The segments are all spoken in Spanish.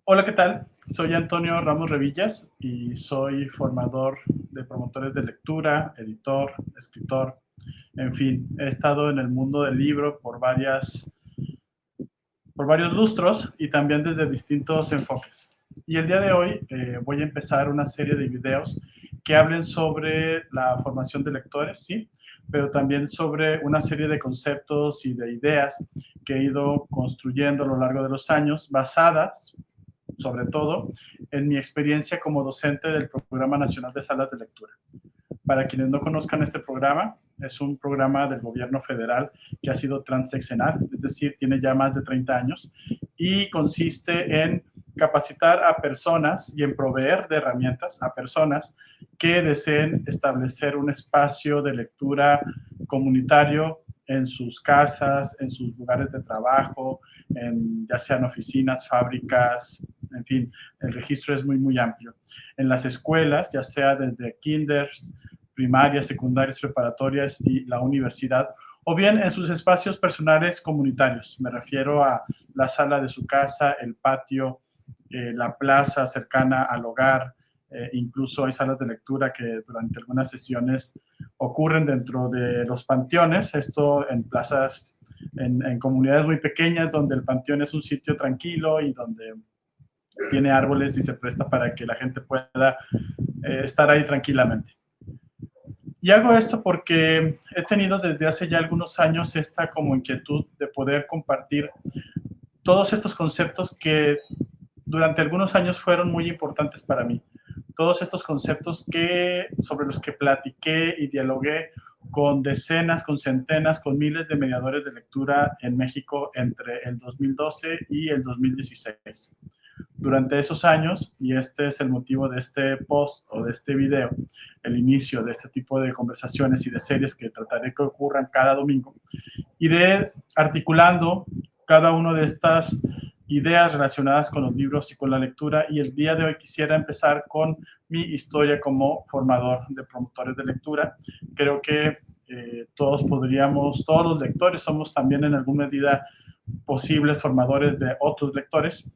Hola, ¿qué tal? Soy Antonio Ramos Revillas y soy formador de promotores de lectura, editor, escritor, en fin, he estado en el mundo del libro por varios lustros y también desde distintos enfoques. Y el día de hoy voy a empezar una serie de videos que hablen sobre la formación de lectores, sí, pero también sobre una serie de conceptos y de ideas que he ido construyendo a lo largo de los años, basadas sobre todo en mi experiencia como docente del Programa Nacional de Salas de Lectura. Para quienes no conozcan este programa, es un programa del gobierno federal que ha sido transeccional, es decir, tiene ya más de 30 años y consiste en capacitar a personas y en proveer de herramientas a personas que deseen establecer un espacio de lectura comunitario en sus casas, en sus lugares de trabajo, ya sean oficinas, fábricas, en fin, el registro es muy amplio. En las escuelas, ya sea desde kinders, primarias, secundarias, preparatorias y la universidad, o bien en sus espacios personales comunitarios. Me refiero a la sala de su casa, el patio, la plaza cercana al hogar, incluso hay salas de lectura que durante algunas sesiones ocurren dentro de los panteones, esto en plazas, en comunidades muy pequeñas donde el panteón es un sitio tranquilo y donde tiene árboles y se presta para que la gente pueda estar ahí tranquilamente. Y hago esto porque he tenido desde hace ya algunos años esta como inquietud de poder compartir todos estos conceptos que durante algunos años fueron muy importantes para mí. Todos estos conceptos sobre los que platiqué y dialogué con decenas, con centenas, con miles de mediadores de lectura en México entre el 2012 y el 2016. Durante esos años, y este es el motivo de este post o de este video, el inicio de este tipo de conversaciones y de series que trataré que ocurran cada domingo, iré articulando cada una de estas ideas relacionadas con los libros y con la lectura, y el día de hoy quisiera empezar con mi historia como formador de promotores de lectura. Creo que todos los lectores somos también en alguna medida posibles formadores de otros lectores.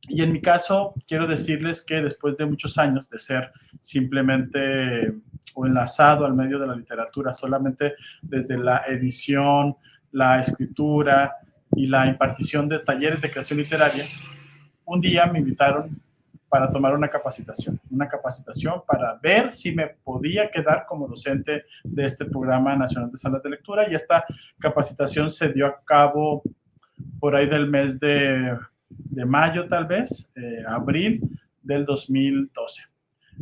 Y en mi caso, quiero decirles que después de muchos años de ser simplemente o enlazado al medio de la literatura, solamente desde la edición, la escritura y la impartición de talleres de creación literaria, un día me invitaron para tomar una capacitación para ver si me podía quedar como docente de este Programa Nacional de Salas de Lectura, y esta capacitación se dio a cabo por ahí del mes de mayo, tal vez, abril del 2012.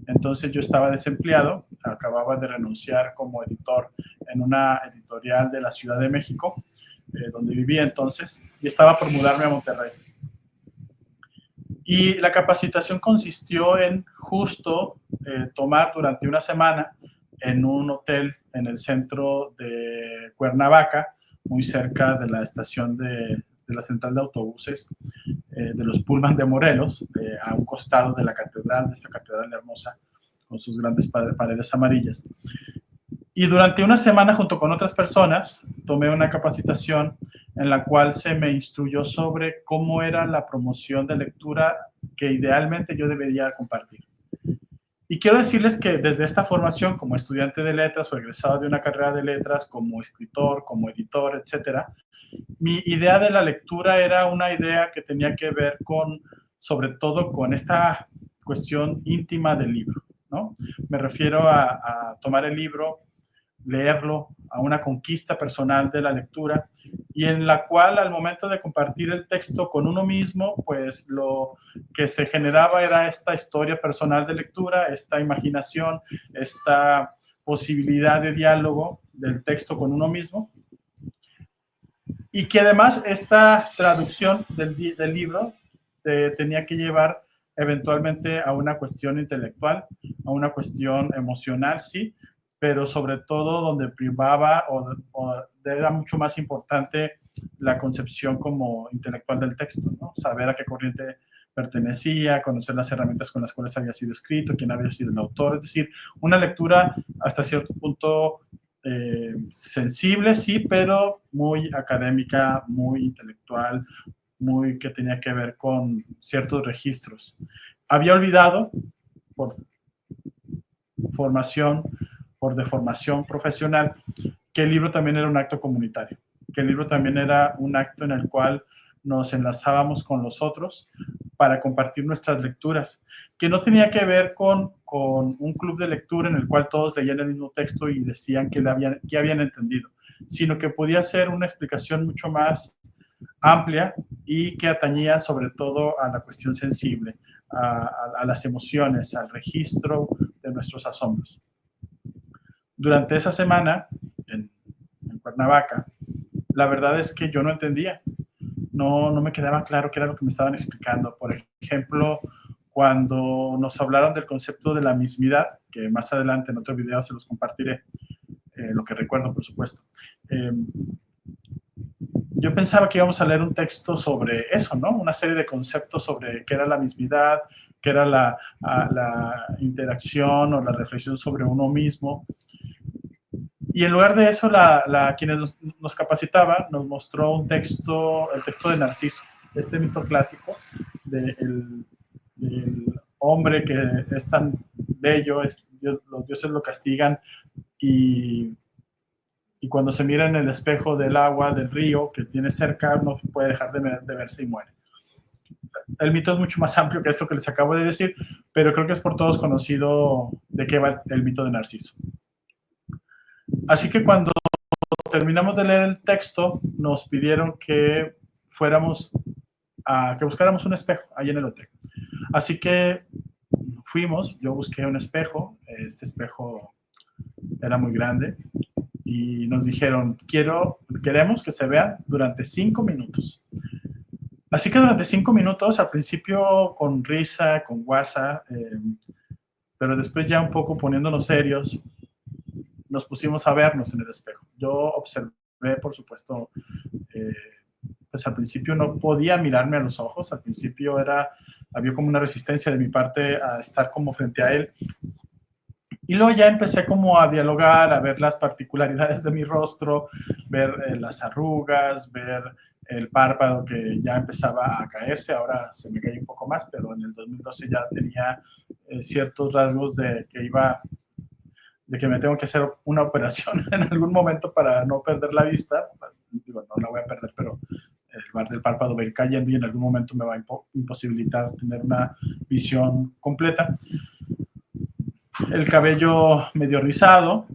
Entonces yo estaba desempleado, acababa de renunciar como editor en una editorial de la Ciudad de México, donde vivía entonces, y estaba por mudarme a Monterrey. Y la capacitación consistió en justo tomar durante una semana en un hotel en el centro de Cuernavaca, muy cerca de la estación de la central de autobuses de los Pullman de Morelos, a un costado de la catedral, de esta catedral hermosa, con sus grandes paredes amarillas. Y durante una semana, junto con otras personas, tomé una capacitación en la cual se me instruyó sobre cómo era la promoción de lectura que idealmente yo debería compartir. Y quiero decirles que desde esta formación, como estudiante de letras o egresado de una carrera de letras, como escritor, como editor, etcétera, mi idea de la lectura era una idea que tenía que ver con, sobre todo, con esta cuestión íntima del libro, ¿no? Me refiero a tomar el libro, leerlo, a una conquista personal de la lectura, y en la cual al momento de compartir el texto con uno mismo, pues lo que se generaba era esta historia personal de lectura, esta imaginación, esta posibilidad de diálogo del texto con uno mismo, y que además esta traducción del libro tenía que llevar eventualmente a una cuestión intelectual, a una cuestión emocional, sí, pero sobre todo donde privaba o era mucho más importante la concepción como intelectual del texto, ¿no? Saber a qué corriente pertenecía, conocer las herramientas con las cuales había sido escrito, quién había sido el autor, es decir, una lectura hasta cierto punto sensible, sí, pero muy académica, muy intelectual, muy que tenía que ver con ciertos registros. Había olvidado, por formación, por deformación profesional, que el libro también era un acto comunitario, que el libro también era un acto en el cual nos enlazábamos con los otros para compartir nuestras lecturas, que no tenía que ver con un club de lectura en el cual todos leían el mismo texto y decían que habían entendido, sino que podía ser una explicación mucho más amplia y que atañía sobre todo a la cuestión sensible, a las emociones, al registro de nuestros asombros. Durante esa semana, en Cuernavaca, la verdad es que yo no entendía, no me quedaba claro qué era lo que me estaban explicando. Por ejemplo, cuando nos hablaron del concepto de la mismidad, que más adelante en otro video se los compartiré, lo que recuerdo, por supuesto. Yo pensaba que íbamos a leer un texto sobre eso, ¿no? Una serie de conceptos sobre qué era la mismidad, qué era la interacción o la reflexión sobre uno mismo. Y en lugar de eso, quienes nos capacitaba nos mostró el texto de Narciso, este mito clásico del hombre que es tan bello, los dioses lo castigan y cuando se mira en el espejo del agua del río que tiene cerca, no puede dejar de verse y muere. El mito es mucho más amplio que esto que les acabo de decir, pero creo que es por todos conocido de qué va el mito de Narciso. Así que cuando terminamos de leer el texto, nos pidieron que que buscáramos un espejo ahí en el hotel. Así que fuimos, yo busqué un espejo, este espejo era muy grande, y nos dijeron, queremos que se vea durante 5 minutos. Así que durante 5 minutos, al principio con risa, con guasa, pero después ya un poco poniéndonos serios, nos pusimos a vernos en el espejo. Yo observé, por supuesto, pues al principio no podía mirarme a los ojos, al principio había como una resistencia de mi parte a estar como frente a él. Y luego ya empecé como a dialogar, a ver las particularidades de mi rostro, ver las arrugas, ver el párpado que ya empezaba a caerse, ahora se me cae un poco más, pero en el 2012 ya tenía ciertos rasgos de que me tengo que hacer una operación en algún momento para no perder la vista. Digo, no la voy a perder, pero el bar del párpado va a ir cayendo y en algún momento me va a imposibilitar tener una visión completa. El cabello medio rizado,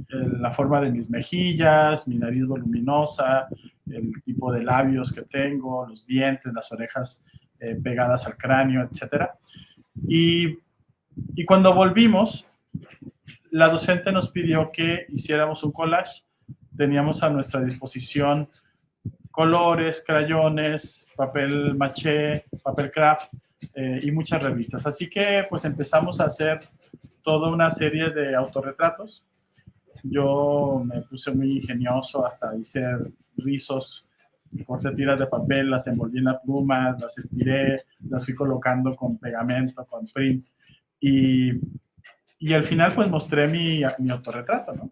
la forma de mis mejillas, mi nariz voluminosa, el tipo de labios que tengo, los dientes, las orejas pegadas al cráneo, etc. Y cuando volvimos, la docente nos pidió que hiciéramos un collage. Teníamos a nuestra disposición colores, crayones, papel maché, papel craft y muchas revistas. Así que pues empezamos a hacer toda una serie de autorretratos. Yo me puse muy ingenioso, hasta hice rizos, corté tiras de papel, las envolví en la pluma, las estiré, las fui colocando con pegamento, con print y al final pues mostré mi autorretrato, ¿no?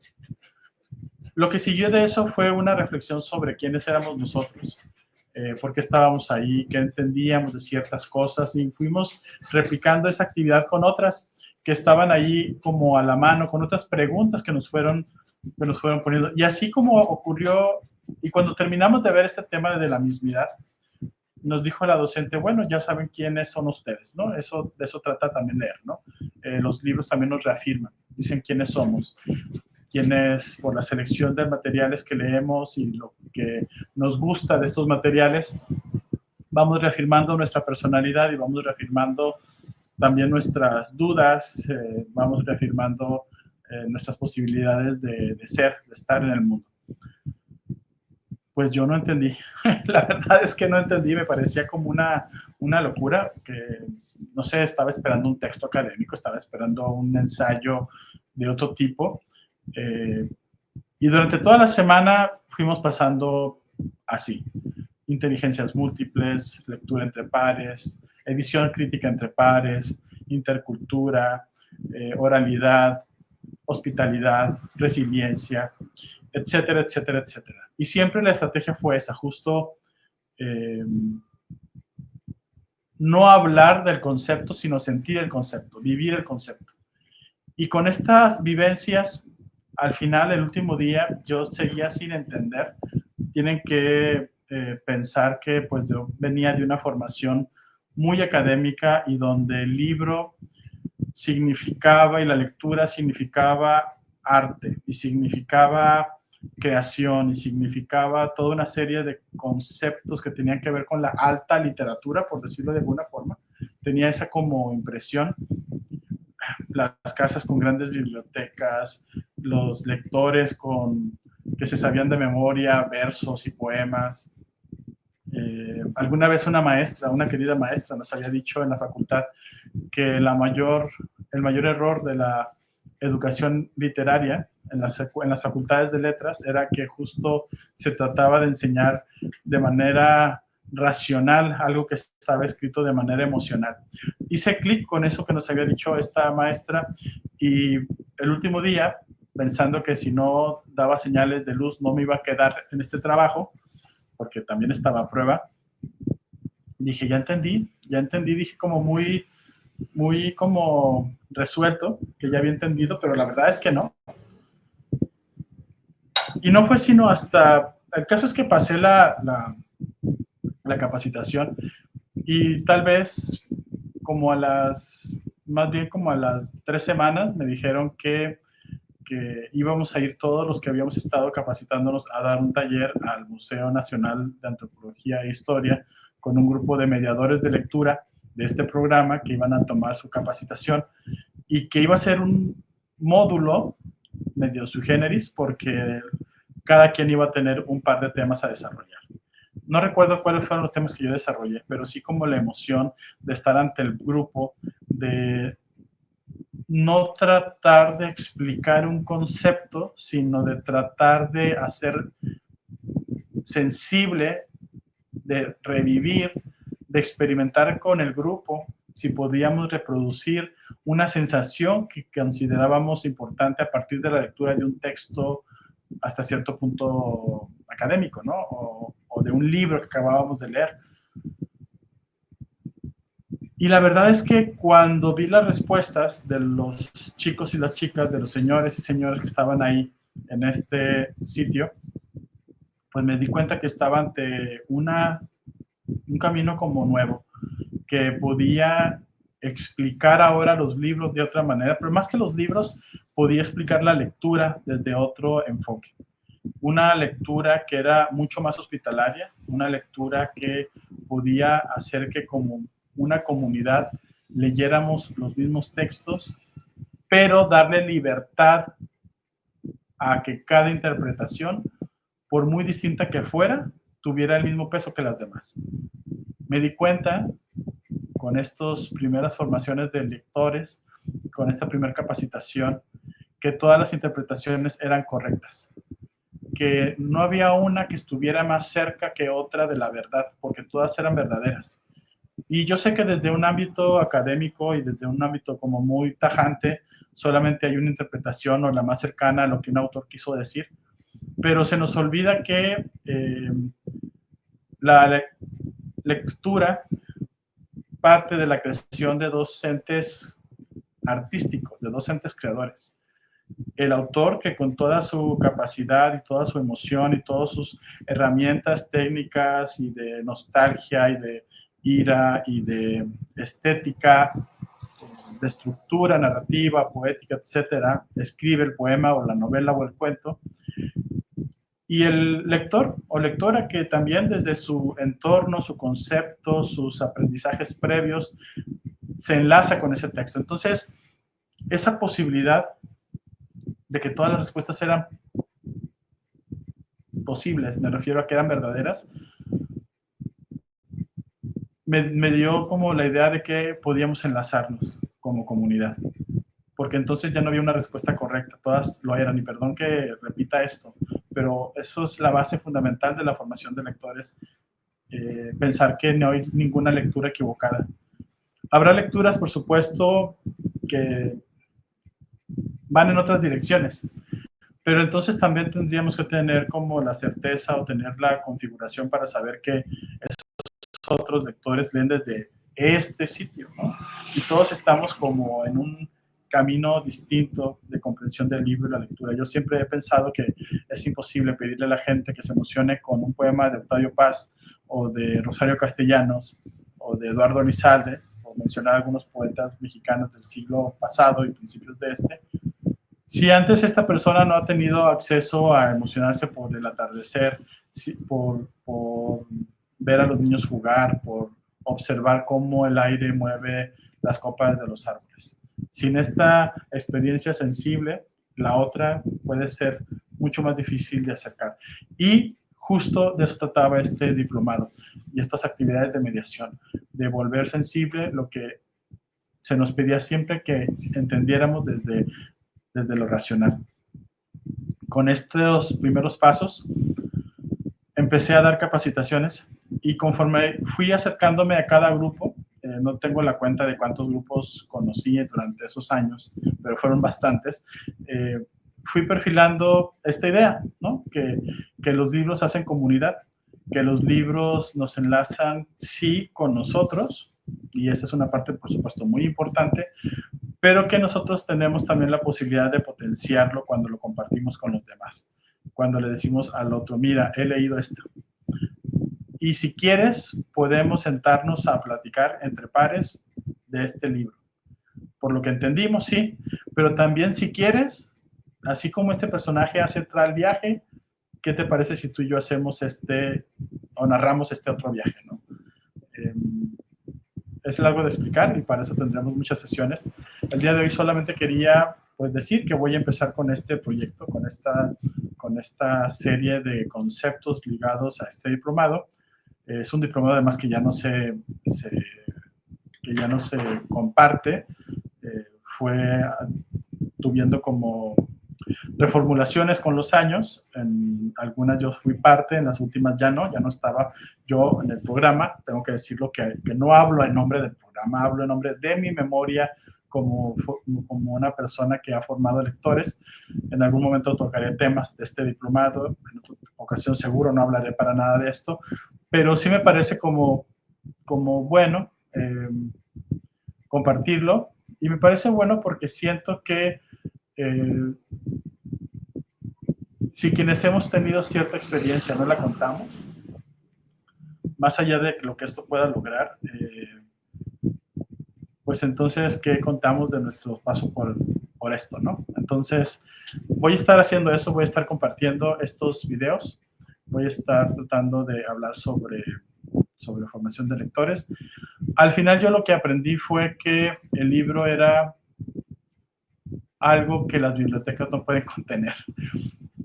Lo que siguió de eso fue una reflexión sobre quiénes éramos nosotros, por qué estábamos ahí, qué entendíamos de ciertas cosas, y fuimos replicando esa actividad con otras que estaban ahí como a la mano, con otras preguntas que nos fueron poniendo. Y así como ocurrió, y cuando terminamos de ver este tema de la mismidad, nos dijo la docente, bueno, ya saben quiénes son ustedes, ¿no? De eso trata también leer, ¿no? Los libros también nos reafirman, dicen quiénes somos, quienes por la selección de materiales que leemos y lo que nos gusta de estos materiales, vamos reafirmando nuestra personalidad y vamos reafirmando también nuestras dudas, vamos reafirmando nuestras posibilidades de ser, de estar en el mundo. Pues yo no entendí, la verdad es que no entendí, me parecía como una locura, que no sé, estaba esperando un texto académico, estaba esperando un ensayo de otro tipo, y durante toda la semana fuimos pasando así, inteligencias múltiples, lectura entre pares, edición crítica entre pares, intercultura, oralidad, hospitalidad, resiliencia, etcétera, etcétera, etcétera. Y siempre la estrategia fue esa, justo no hablar del concepto, sino sentir el concepto, vivir el concepto. Y con estas vivencias, al final, el último día, yo seguía sin entender. Tienen que pensar que pues yo venía de una formación muy académica y donde el libro significaba y la lectura significaba arte y significaba creación y significaba toda una serie de conceptos que tenían que ver con la alta literatura, por decirlo de alguna forma. Tenía esa como impresión. Las casas con grandes bibliotecas, los lectores que se sabían de memoria versos y poemas. Alguna vez una querida maestra nos había dicho en la facultad que el mayor error de la educación literaria en las facultades de letras era que justo se trataba de enseñar de manera racional algo que estaba escrito de manera emocional. Hice clic con eso que nos había dicho esta maestra y el último día, pensando que si no daba señales de luz no me iba a quedar en este trabajo, porque también estaba a prueba, dije, ya entendí, dije como muy como resuelto, que ya había entendido, pero la verdad es que no. Y no fue sino hasta, el caso es que pasé la capacitación y tal vez más bien como a las 3 semanas me dijeron que íbamos a ir todos los que habíamos estado capacitándonos a dar un taller al Museo Nacional de Antropología e Historia con un grupo de mediadores de lectura de este programa que iban a tomar su capacitación y que iba a ser un módulo medio sui generis porque cada quien iba a tener un par de temas a desarrollar. No recuerdo cuáles fueron los temas que yo desarrollé, pero sí como la emoción de estar ante el grupo, de no tratar de explicar un concepto, sino de tratar de hacer sensible, de revivir, de experimentar con el grupo si podíamos reproducir una sensación que considerábamos importante a partir de la lectura de un texto hasta cierto punto académico, ¿no? O de un libro que acabábamos de leer. Y la verdad es que cuando vi las respuestas de los chicos y las chicas, de los señores y señoras que estaban ahí en este sitio, pues me di cuenta que estaba ante un camino como nuevo, que podía explicar ahora los libros de otra manera, pero más que los libros, podía explicar la lectura desde otro enfoque. Una lectura que era mucho más hospitalaria, una lectura que podía hacer que como una comunidad leyéramos los mismos textos, pero darle libertad a que cada interpretación, por muy distinta que fuera, tuviera el mismo peso que las demás. Me di cuenta con estas primeras formaciones de lectores, con esta primera capacitación, que todas las interpretaciones eran correctas, que no había una que estuviera más cerca que otra de la verdad, porque todas eran verdaderas. Y yo sé que desde un ámbito académico y desde un ámbito como muy tajante, solamente hay una interpretación o la más cercana a lo que un autor quiso decir, pero se nos olvida que la lectura parte de la creación de dos entes artísticos, de dos entes creadores. El autor que con toda su capacidad y toda su emoción y todas sus herramientas técnicas y de nostalgia y de ira y de estética, de estructura narrativa, poética, etcétera, escribe el poema o la novela o el cuento. Y el lector o lectora que también desde su entorno, su concepto, sus aprendizajes previos, se enlaza con ese texto. Entonces, esa posibilidad de que todas las respuestas eran posibles, me refiero a que eran verdaderas, me dio como la idea de que podíamos enlazarnos como comunidad, porque entonces ya no había una respuesta correcta, todas lo eran, y perdón que repita esto, pero eso es la base fundamental de la formación de lectores, pensar que no hay ninguna lectura equivocada. Habrá lecturas, por supuesto, que van en otras direcciones, pero entonces también tendríamos que tener como la certeza o tener la configuración para saber que esos otros lectores leen desde este sitio, ¿no? Y todos estamos como en un camino distinto de comprensión del libro y la lectura. Yo siempre he pensado que es imposible pedirle a la gente que se emocione con un poema de Octavio Paz o de Rosario Castellanos o de Eduardo Lizalde, o mencionar algunos poetas mexicanos del siglo pasado y principios de este, si antes esta persona no ha tenido acceso a emocionarse por el atardecer, por ver a los niños jugar, por observar cómo el aire mueve las copas de los árboles. Sin esta experiencia sensible, la otra puede ser mucho más difícil de acercar. Y justo de eso trataba este diplomado y estas actividades de mediación, de volver sensible lo que se nos pedía siempre que entendiéramos desde lo racional. Con estos primeros pasos empecé a dar capacitaciones y conforme fui acercándome a cada grupo, no tengo la cuenta de cuántos grupos conocí durante esos años, pero fueron bastantes, fui perfilando esta idea, ¿no? Que los libros hacen comunidad, que los libros nos enlazan, sí, con nosotros, y esa es una parte, por supuesto, muy importante, pero que nosotros tenemos también la posibilidad de potenciarlo cuando lo compartimos con los demás. Cuando le decimos al otro, mira, he leído esto. Y si quieres, podemos sentarnos a platicar entre pares de este libro. Por lo que entendimos, sí, pero también si quieres, así como este personaje hace tal viaje, ¿qué te parece si tú y yo hacemos o narramos este otro viaje, ¿no? Es largo de explicar y para eso tendremos muchas sesiones. El día de hoy solamente quería pues decir que voy a empezar con este proyecto, con esta serie de conceptos ligados a este diplomado. Es un diplomado además que ya no se comparte. Fue tuviendo como reformulaciones con los años. En algunas yo fui parte, en las últimas ya no estaba yo en el programa. Tengo que decirlo que no hablo en nombre del programa, hablo en nombre de mi memoria como una persona que ha formado lectores. En algún momento tocaré temas de este diplomado, en otra ocasión seguro no hablaré para nada de esto, pero sí me parece como bueno compartirlo, y me parece bueno porque siento que si quienes hemos tenido cierta experiencia no la contamos, más allá de lo que esto pueda lograr, pues entonces, ¿qué contamos de nuestro paso por esto, no? Entonces, voy a estar haciendo eso, voy a estar compartiendo estos videos, voy a estar tratando de hablar sobre formación de lectores. Al final yo lo que aprendí fue que el libro era algo que las bibliotecas no pueden contener,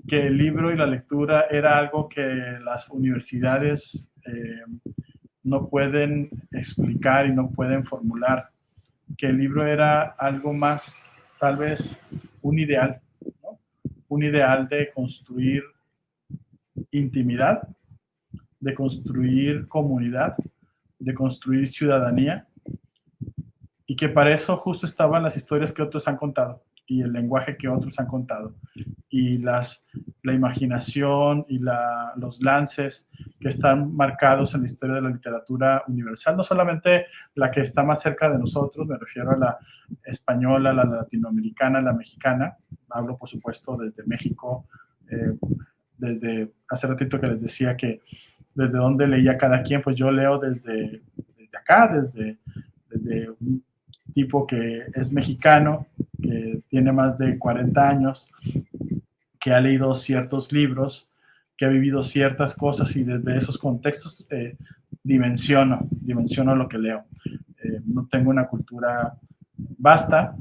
que el libro y la lectura era algo que las universidades no pueden explicar y no pueden formular, que el libro era algo más, tal vez un ideal, ¿no? Un ideal de construir intimidad, de construir comunidad, de construir ciudadanía, y que para eso justo estaban las historias que otros han contado y el lenguaje que otros han contado y la imaginación y los lances que están marcados en la historia de la literatura universal, no solamente la que está más cerca de nosotros, me refiero a la española, la latinoamericana, la mexicana, hablo por supuesto desde México, desde hace ratito que les decía que desde dónde leía cada quien, pues yo leo desde acá, desde un tipo que es mexicano, que tiene más de 40 años, que ha leído ciertos libros, que ha vivido ciertas cosas y desde esos contextos dimensiono lo que leo. No tengo una cultura vasta,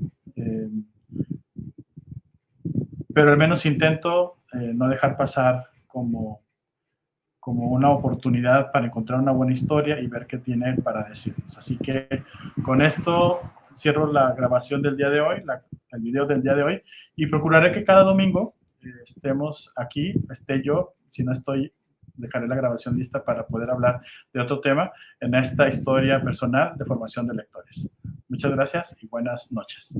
pero al menos intento no dejar pasar como una oportunidad para encontrar una buena historia y ver qué tiene para decirnos. Así que con esto cierro la grabación del día de hoy, el video del día de hoy, y procuraré que cada domingo estemos aquí, esté yo, si no estoy, dejaré la grabación lista para poder hablar de otro tema en esta historia personal de formación de lectores. Muchas gracias y buenas noches.